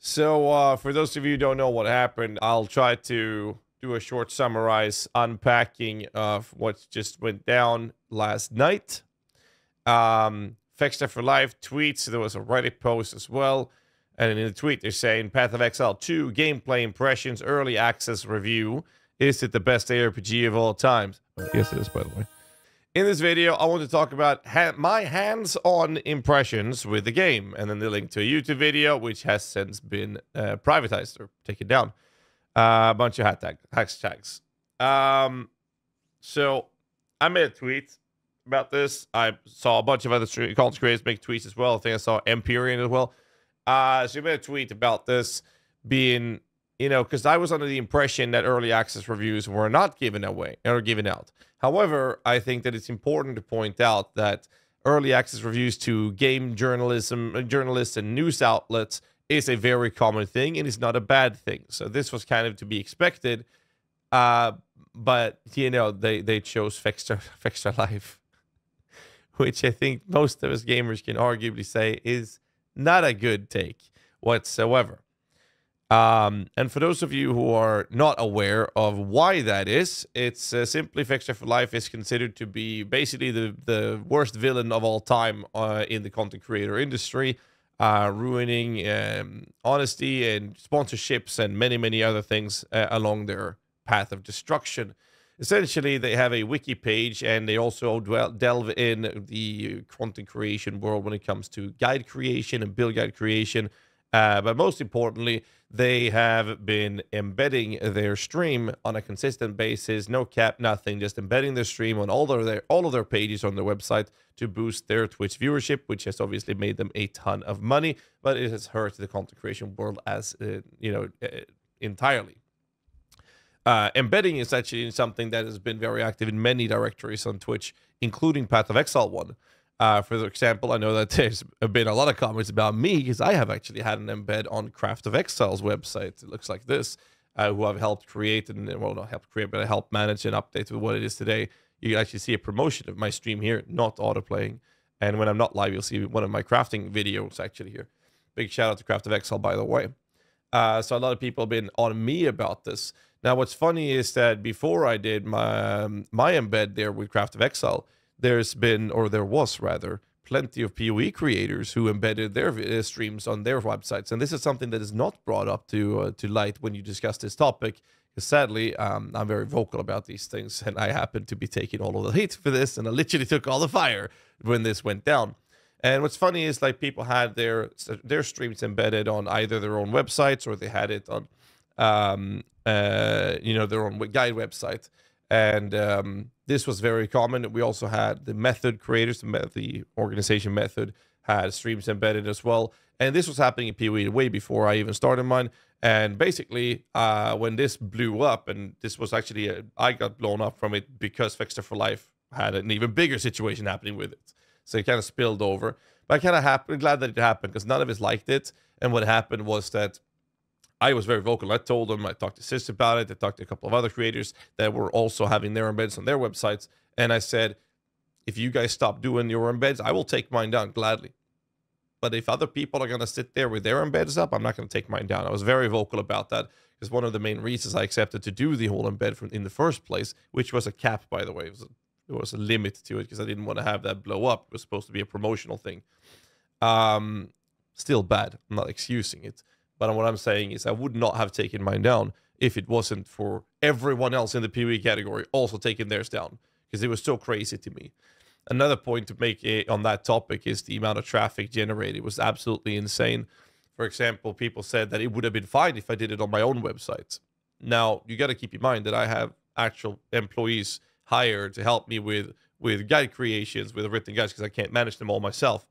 So for those of you who don't know what happened, I'll try to do a short summarize unpacking of what just went down last night. Fextralife tweets, there was a Reddit post as well. And in the tweet, they're saying Path of Exile 2 gameplay impressions, early access review. Is it the best ARPG of all times? Yes, it is, by the way. In this video, I want to talk about my hands-on impressions with the game, and then the link to a YouTube video, which has since been privatized or taken down. A bunch of hashtags. So I made a tweet about this. I saw a bunch of other content creators make tweets as well. I think I saw Empyrean as well. So I made a tweet about this being, because I was under the impression that early access reviews were not given away or given out. However, I think that it's important to point out that early access reviews to game journalists and news outlets is a very common thing, and it's not a bad thing. So this was kind of to be expected, but they chose Fextralife, which I think most of us gamers can arguably say is not a good take whatsoever. And for those of you who are not aware of why that is, it's simply Fextralife is considered to be basically the worst villain of all time in the content creator industry, ruining honesty and sponsorships and many, many other things along their path of destruction. Essentially, they have a wiki page, and they also delve in the content creation world when it comes to guide creation and build guide creation. But most importantly, they have been embedding their stream on a consistent basis, no cap, nothing, just embedding their stream on all of their pages on their website to boost their Twitch viewership, which has obviously made them a ton of money, but it has hurt the content creation world as entirely. Embedding is actually something that has been very active in many directories on Twitch, including Path of Exile 1. For example, I know that there's been a lot of comments about me because I have actually had an embed on Craft of Exile's website. It looks like this, who I've helped create not helped create, but I helped manage and update with what it is today. You can actually see a promotion of my stream here, not autoplaying. And when I'm not live, you'll see one of my crafting videos actually here. Big shout out to Craft of Exile, by the way. So a lot of people have been on me about this. Now, what's funny is that before I did my embed there with Craft of Exile, there was rather, plenty of PoE creators who embedded their streams on their websites. And this is something that is not brought up to light when you discuss this topic. Because sadly, I'm very vocal about these things, and I happen to be taking all of the hate for this, and I literally took all the fire when this went down. And what's funny is like people had their streams embedded on either their own websites, or they had it on their own guide website. And this was very common. We also had the method creators, the organization method, had streams embedded as well. And this was happening in PoE way before I even started mine. And basically, when this blew up, and this was actually, I got blown up from it because Fextralife had an even bigger situation happening with it. So it kind of spilled over. But I kind of glad that it happened because none of us liked it. And what happened was that I was very vocal. I told them, I talked to Sis about it. I talked to a couple of other creators that were also having their embeds on their websites. And I said, if you guys stop doing your embeds, I will take mine down gladly. But if other people are going to sit there with their embeds up, I'm not going to take mine down. I was very vocal about that because one of the main reasons I accepted to do the whole embed in the first place, which was a cap, by the way. There was a limit to it because I didn't want to have that blow up. It was supposed to be a promotional thing. Still bad. I'm not excusing it. But what I'm saying is I would not have taken mine down if it wasn't for everyone else in the PoE category also taking theirs down, because it was so crazy to me. Another point to make on that topic is the amount of traffic generated. It was absolutely insane. For example, people said that it would have been fine if I did it on my own website. Now, you got to keep in mind that I have actual employees hired to help me with guide creations, with written guides, because I can't manage them all myself,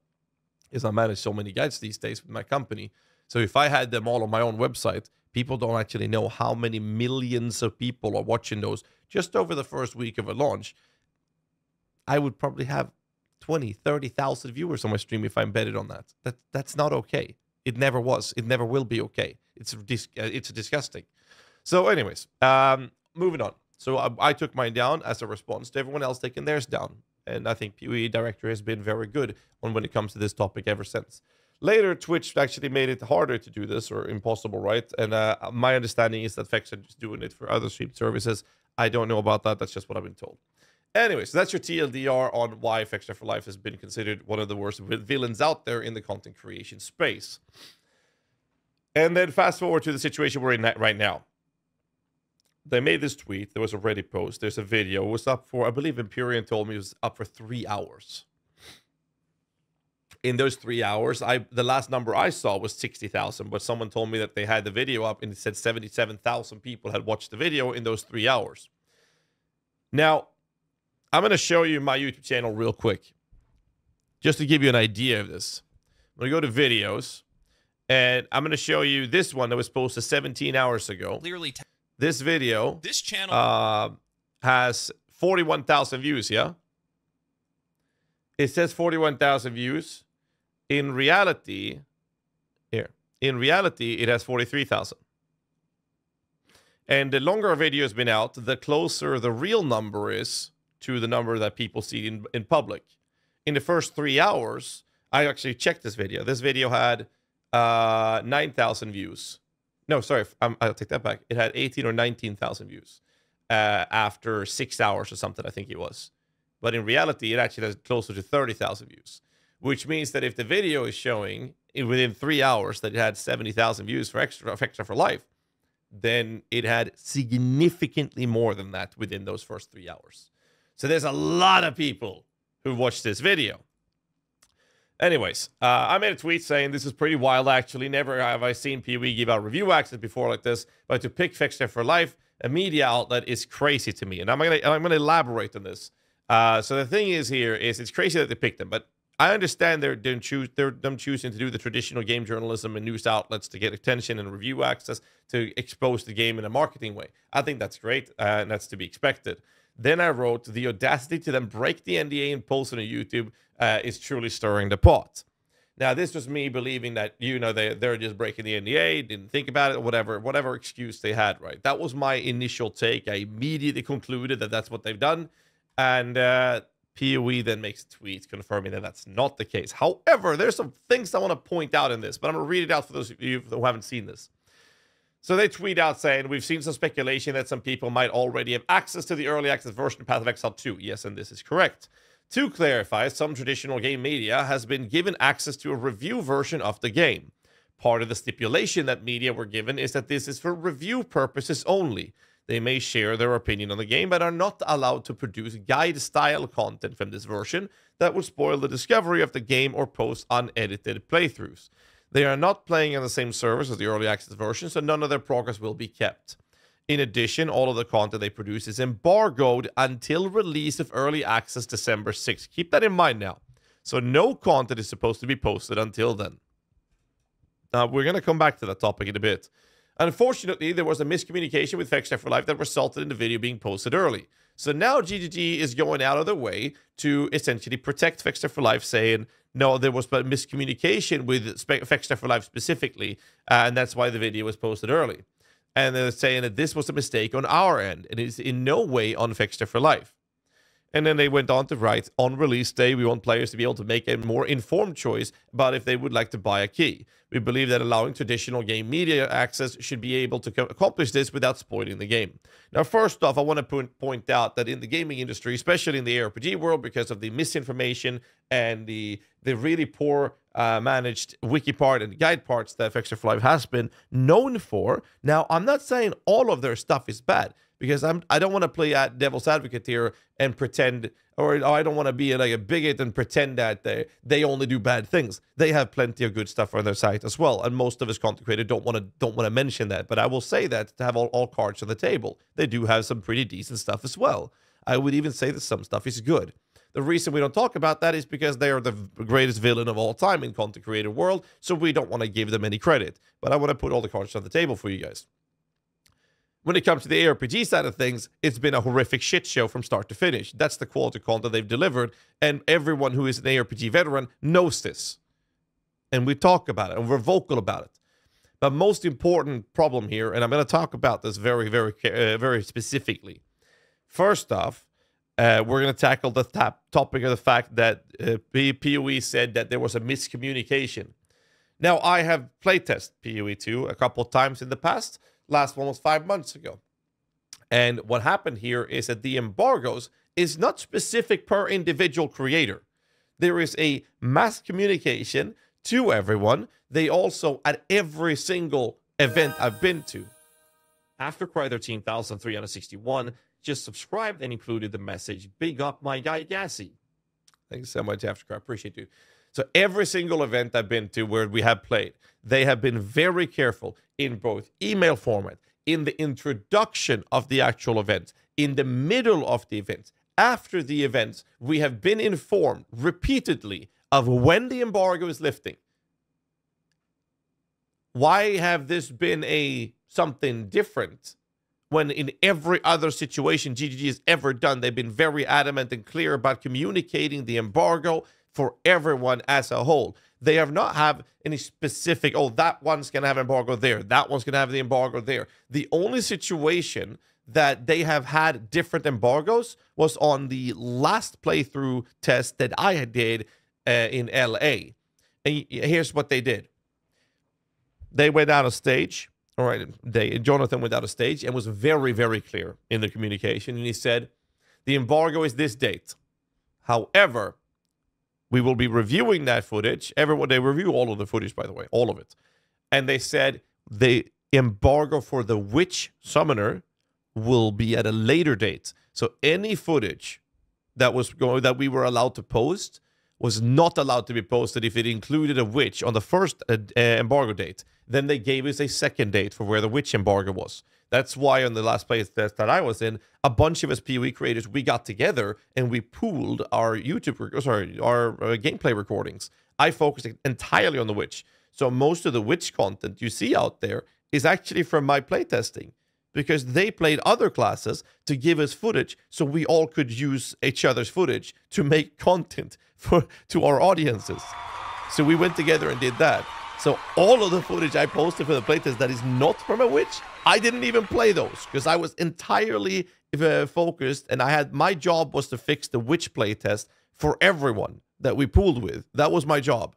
because I manage so many guides these days with my company. So if I had them all on my own website, people don't actually know how many millions of people are watching those just over the first week of a launch. I would probably have 20, 30,000 viewers on my stream if I embedded on that. That's not okay. It never was. It never will be okay. It's disgusting. So anyways, moving on. So I took mine down as a response to everyone else taking theirs down. And I think PoE Director has been very good on when it comes to this topic ever since. Later, Twitch actually made it harder to do this, or impossible, right? And my understanding is that Fex are just doing it for other stream services. I don't know about that. That's just what I've been told. Anyway, so that's your TLDR on why Fextralife has been considered one of the worst villains out there in the content creation space. And then fast forward to the situation we're in right now. They made this tweet. There was a Reddit post. There's a video. It was up for, I believe Empyrean told me it was up for 3 hours. In those 3 hours, the last number I saw was 60,000, but someone told me that they had the video up and it said 77,000 people had watched the video in those 3 hours. Now, I'm going to show you my YouTube channel real quick, just to give you an idea of this. I'm going to go to videos, and I'm going to show you this one that was posted 17 hours ago. Clearly, this video, this channel has 41,000 views, yeah? It says 41,000 views. In reality, it has 43,000. And the longer a video has been out, the closer the real number is to the number that people see in public. In the first 3 hours, I actually checked this video. This video had 9,000 views. No, sorry, I'll take that back. It had 18 or 19,000 views after 6 hours or something, I think it was. But in reality, it actually has closer to 30,000 views, which means that if the video is showing within 3 hours that it had 70,000 views for Fextralife, then it had significantly more than that within those first 3 hours. So there's a lot of people who watched this video. Anyways, I made a tweet saying this is pretty wild, actually. Never have I seen PoE give out review access before like this, but to pick Fextralife, a media outlet, is crazy to me. And I'm gonna elaborate on this. So the thing is here is it's crazy that they picked them, but I understand they're them choosing to do the traditional game journalism and news outlets to get attention and review access to expose the game in a marketing way. I think that's great, and that's to be expected. Then I wrote, the audacity to then break the NDA and post on YouTube is truly stirring the pot. Now, this was me believing that, you know, they're just breaking the NDA, didn't think about it, whatever excuse they had, right? That was my initial take. I immediately concluded that that's what they've done. And PoE then makes a tweet confirming that that's not the case. However, there's some things I want to point out in this, but I'm going to read it out for those of you who haven't seen this. So they tweet out saying, we've seen some speculation that some people might already have access to the early access version of Path of Exile 2. Yes, and this is correct. To clarify, some traditional game media has been given access to a review version of the game. Part of the stipulation that media were given is that this is for review purposes only. They may share their opinion on the game, but are not allowed to produce guide-style content from this version that would spoil the discovery of the game or post unedited playthroughs. They are not playing on the same servers as the early access version, so none of their progress will be kept. In addition, all of the content they produce is embargoed until release of early access December 6th. Keep that in mind now. So no content is supposed to be posted until then. Now, we're going to come back to that topic in a bit. Unfortunately, there was a miscommunication with Fextralife that resulted in the video being posted early. So now GHAZZY is going out of their way to essentially protect Fextralife, saying, no, there was a miscommunication with Fextralife specifically, and that's why the video was posted early. And they're saying that this was a mistake on our end, and it's in no way on Fextralife. And then they went on to write, on release day, we want players to be able to make a more informed choice about if they would like to buy a key. We believe that allowing traditional game media access should be able to accomplish this without spoiling the game. Now, first off, I want to point out that in the gaming industry, especially in the ARPG world, because of the misinformation and the really poor managed wiki part and guide parts that Fextralife has been known for. Now, I'm not saying all of their stuff is bad, because I don't want to play at devil's advocate here and pretend, or I don't want to be like a bigot and pretend that they only do bad things. They have plenty of good stuff on their site as well, and most of us content creators don't want to mention that. But I will say that to have all cards on the table, they do have some pretty decent stuff as well. I would even say that some stuff is good. The reason we don't talk about that is because they are the greatest villain of all time in content creator world, so we don't want to give them any credit. But I want to put all the cards on the table for you guys. When it comes to the ARPG side of things, it's been a horrific shit show from start to finish. That's the quality content they've delivered, and everyone who is an ARPG veteran knows this. And we talk about it, and we're vocal about it. But most important problem here, and I'm going to talk about this very specifically. First off, we're going to tackle the topic of the fact that PoE said that there was a miscommunication. Now, I have playtested PoE 2 a couple of times in the past. Last one was 5 months ago. And what happened here is that the embargoes is not specific per individual creator. There is a mass communication to everyone. They also, at every single event I've been to, after Cry 13,361, just subscribed and included the message, "Big up my guy GHAZZY." Thanks so much, Aftercry. I appreciate you. So every single event I've been to where we have played, they have been very careful in both email format, in the introduction of the actual event, in the middle of the event, after the events. We have been informed repeatedly of when the embargo is lifting. Why have this been something different when in every other situation GGG has ever done, they've been very adamant and clear about communicating the embargo for everyone as a whole? They have not have any specific, oh, that one's going to have embargo there, that one's going to have the embargo there. The only situation that they have had different embargoes was on the last playthrough test that I did in LA. And here's what they did. They went out of stage. All right, Jonathan went out of stage and was very, very clear in the communication. And he said, the embargo is this date. However, we will be reviewing that footage. Everyone, they review all of the footage, by the way, all of it. And they said the embargo for the witch summoner will be at a later date. So any footage that we were allowed to post was not allowed to be posted if it included a witch on the first embargo date. Then they gave us a second date for where the witch embargo was. That's why on the last place that I was in, a bunch of us PoE creators, we got together and we pooled our our gameplay recordings. I focused entirely on the witch. So most of the witch content you see out there is actually from my playtesting, because they played other classes to give us footage so we all could use each other's footage to make content to our audiences. So we went together and did that. So all of the footage I posted for the playtest that is not from a witch, I didn't even play those because I was entirely focused, and my job was to fix the witch playtest for everyone that we pooled with. That was my job.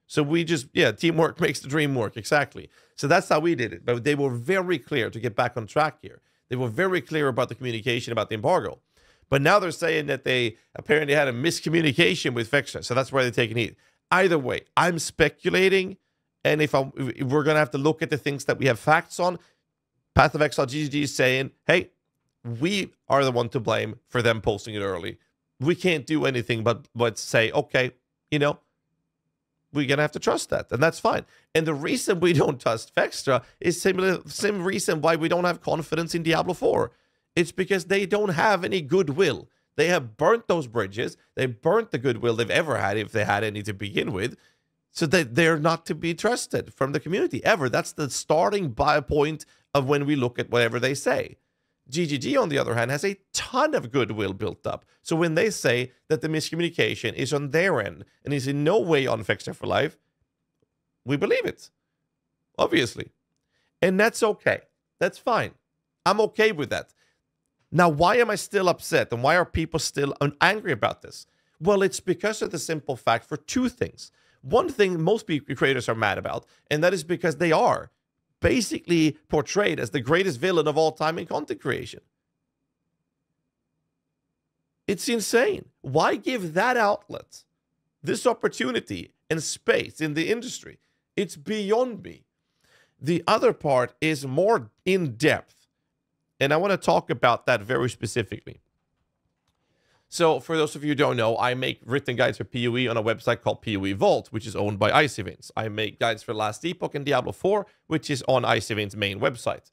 So we just, teamwork makes the dream work, exactly. So that's how we did it. But they were very clear, to get back on track here. They were very clear about the communication about the embargo. But now they're saying that they apparently had a miscommunication with Fextralife. So that's why they're taking heat. Either way, I'm speculating. And if we're going to have to look at the things that we have facts on, Path of Exile GGG is saying, hey, we are the one to blame for them posting it early. We can't do anything but say, okay, we're going to have to trust that. And that's fine. And the reason we don't trust Fextra is same reason why we don't have confidence in Diablo 4. It's because they don't have any goodwill. They have burnt those bridges. They burnt the goodwill they've ever had, if they had any to begin with. So that they're not to be trusted from the community ever. That's the starting point of when we look at whatever they say. GGG, on the other hand, has a ton of goodwill built up. So when they say that the miscommunication is on their end and is in no way on Fextralife, we believe it, obviously. And that's okay. That's fine. I'm okay with that. Now, why am I still upset? And why are people still angry about this? Well, it's because of the simple fact for two things. One thing most creators are mad about, and that is because they are basically portrayed as the greatest villain of all time in content creation. It's insane. Why give that outlet this opportunity and space in the industry? It's beyond me. The other part is more in depth, and I want to talk about that very specifically. So, for those of you who don't know, I make written guides for PoE on a website called PoE Vault, which is owned by Ice Events. I make guides for Last Epoch and Diablo 4, which is on Ice Events' main website.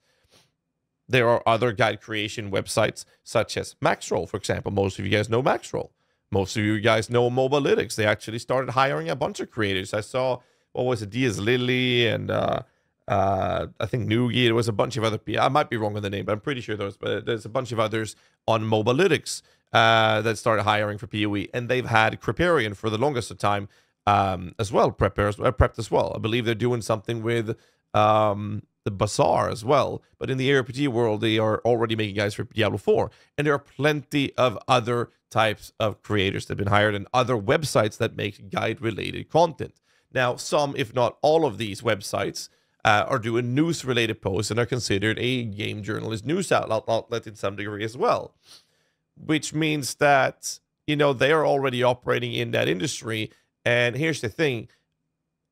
There are other guide creation websites, such as Meixsell, for example. Most of you guys know Meixsell. Most of you guys know Mobalytics. They actually started hiring a bunch of creators. I saw, what was it, Diaz Lily and I think Noogie. There was a bunch of other people. I might be wrong on the name, but I'm pretty sure there's a bunch of others on Mobalytics that started hiring for PoE, and they've had Creparian for the longest of time as well, prepped as well. I believe they're doing something with the Bazaar as well, but in the ARPG world, they are already making guides for Diablo 4, and there are plenty of other types of creators that have been hired and other websites that make guide-related content. Now, some, if not all of these websites are doing news-related posts and are considered a game journalist news outlet in some degree as well, which means that, you know, they are already operating in that industry. And here's the thing.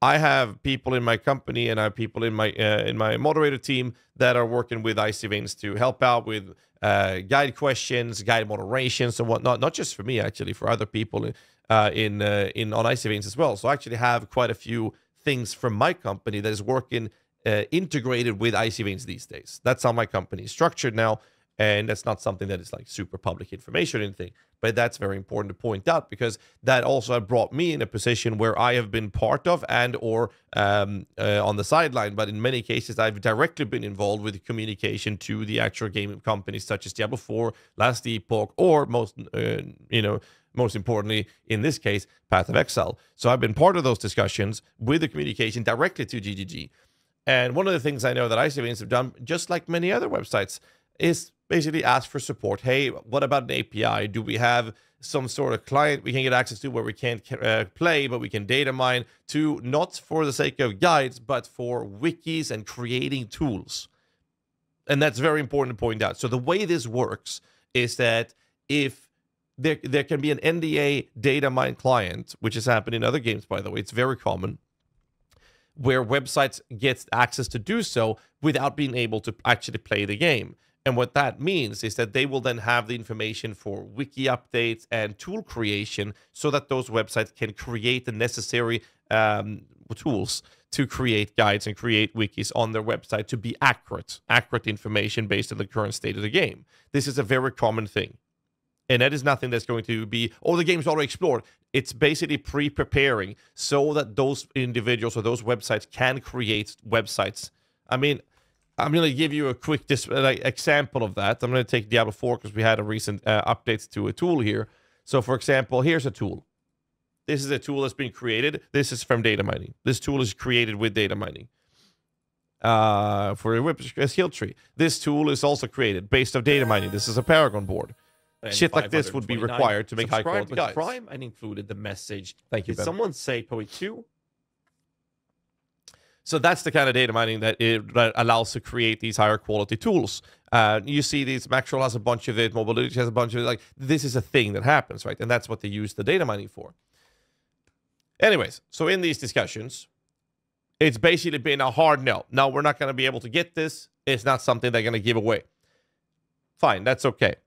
I have people in my company and I have people in my moderator team that are working with Icy Veins to help out with guide questions, guide moderations, and whatnot. Not just for me, actually, for other people on Icy Veins as well. So I actually have quite a few things from my company that is working integrated with Icy Veins these days. That's how my company is structured now. And that's not something that is like super public information or anything, but that's very important to point out, because that also brought me in a position where I have been part of and or on the sideline, but in many cases I've directly been involved with communication to the actual game companies such as Diablo 4, Last Epoch, or most importantly in this case, Path of Exile. So I've been part of those discussions with the communication directly to GGG. And one of the things I know that Icy Veins have done, just like many other websites, is basically ask for support. Hey, what about an API? Do we have some sort of client we can get access to where we can't play, but we can data mine to, not for the sake of guides, but for wikis and creating tools? And that's very important to point out. So the way this works is that if there can be an NDA data mine client, which has happened in other games, by the way, it's very common, where websites get access to do so without being able to actually play the game. And what that means is that they will then have the information for wiki updates and tool creation so that those websites can create the necessary tools to create guides and create wikis on their website to be accurate information based on the current state of the game. This is a very common thing. And that is nothing that's going to be, oh, the game's already explored. It's basically pre-preparing so that those individuals or those websites can create websites. I mean, I'm going to give you a quick example of that. I'm going to take Diablo 4 because we had a recent update to a tool here. So, for example, here's a tool. This is a tool that's been created. This is from data mining. This tool is created with data mining for a skill tree. This tool is also created based on data mining. This is a Paragon board. Shit like this would be required to make high-quality guides. Prime and included the message. Thank you, Did someone say PoE 2? So that's the kind of data mining that that allows to create these higher quality tools. You see these, Meixsell has a bunch of it, Mobility has a bunch of it. Like, this is a thing that happens, right? And that's what they use the data mining for. Anyways, so in these discussions, it's basically been a hard no. No, we're not going to be able to get this. It's not something they're going to give away. Fine, that's okay.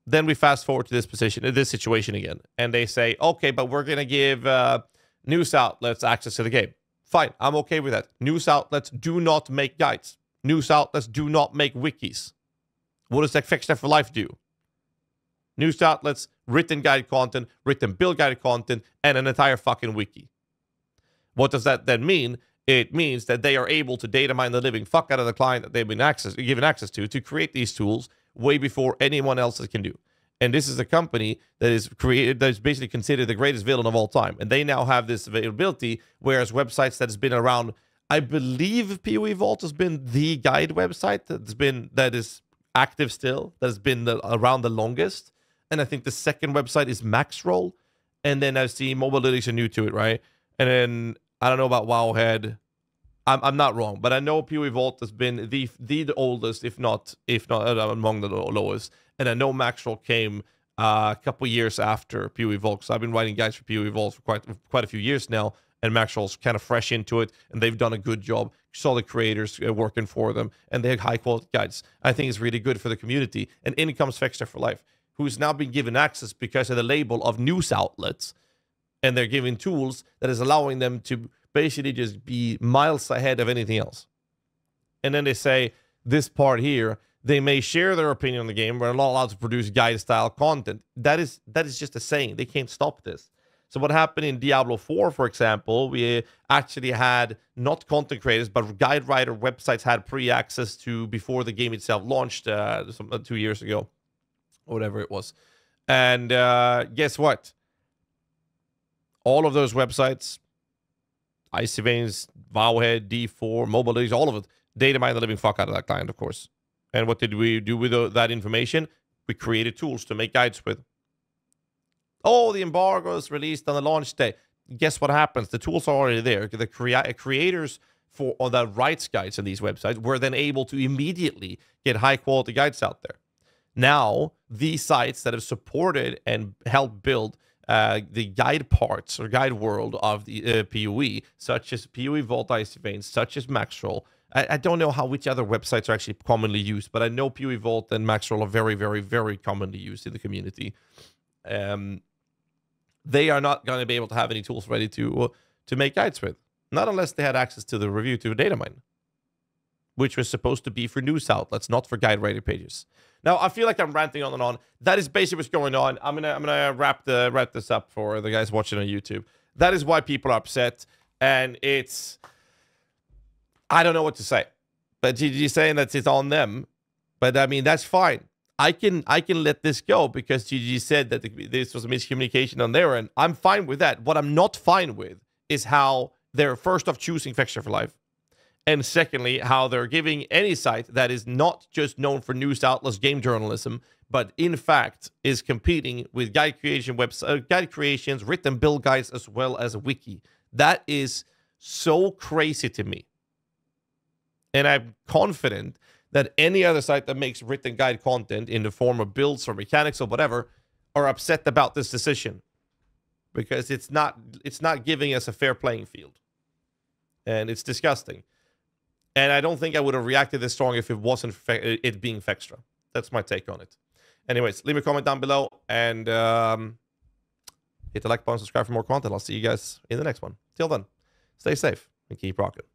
Then we fast forward to this situation again. And they say, okay, but we're going to give news outlets access to the game. Fine, I'm okay with that. News outlets do not make guides. News outlets do not make wikis. What does that Fextralife do? News outlets, written guide content, written build guide content, and an entire fucking wiki. What does that then mean? It means that they are able to data mine the living fuck out of the client that they've been given access to create these tools way before anyone else can do. And this is a company that is created, that is basically considered the greatest villain of all time. And they now have this availability, whereas websites that has been around, I believe PoE Vault has been the guide website that is active still, that has been around the longest. And I think the second website is Meixsell. And then I see Mobilytics are new to it, right? And then I don't know about Wowhead. I'm not wrong, but I know PoE Vault has been the oldest, if not among the lowest. And I know Meixsell came a couple years after PoE Vault. So I've been writing guides for PoE Vault for quite a few years now, and Meixsell's kind of fresh into it, and they've done a good job. Saw the creators working for them, and they have high quality guides. I think it's really good for the community. And in comes Fextralife, who's now been given access because of the label of news outlets, and they're giving tools that is allowing them to basically just be miles ahead of anything else. And then they say, this part here, they may share their opinion on the game, but are not allowed to produce guide-style content. That is just a saying. They can't stop this. So what happened in Diablo 4, for example, we actually had not content creators, but guide writer websites had pre-access to before the game itself launched 2 years ago, or whatever it was. And guess what? All of those websites, Icy Veins, Wowhead, D4, Mobilytics, all of it, data mine the living fuck out of that client, of course. And what did we do with that information? We created tools to make guides with. Oh, the embargo is released on the launch day. guess what happens? The tools are already there. The creators for the rights guides in these websites were then able to immediately get high quality guides out there. Now, these sites that have supported and helped build the guide parts or guide world of the PoE, such as PoE Vault Icy Veins, such as Meixsell. I don't know which other websites are actually commonly used, but I know PoE Vault and Meixsell are very, very, very commonly used in the community. They are not going to be able to have any tools ready to make guides with. Not unless they had access to the review to a data mine, which was supposed to be for news outlets, not for guide rating pages. Now, I feel like I'm ranting on and on. That is basically what's going on. I'm gonna wrap this up for the guys watching on YouTube. That is why people are upset, and it's, I don't know what to say. But GG saying that it's on them, but I mean that's fine. I can let this go because GG said that this was a miscommunication on their end. I'm fine with that. What I'm not fine with is how they're first off choosing Fextralife, and secondly, how they're giving any site that is not just known for news outlets, game journalism, but in fact is competing with guide creation guide creations, written build guides, as well as a wiki. That is so crazy to me. And I'm confident that any other site that makes written guide content in the form of builds or mechanics or whatever are upset about this decision, because it's not giving us a fair playing field. And it's disgusting. And I don't think I would have reacted this strong if it wasn't it being Fextra. That's my take on it. Anyways, leave a comment down below and hit the like button, subscribe for more content. I'll see you guys in the next one. Till then, stay safe and keep rocking.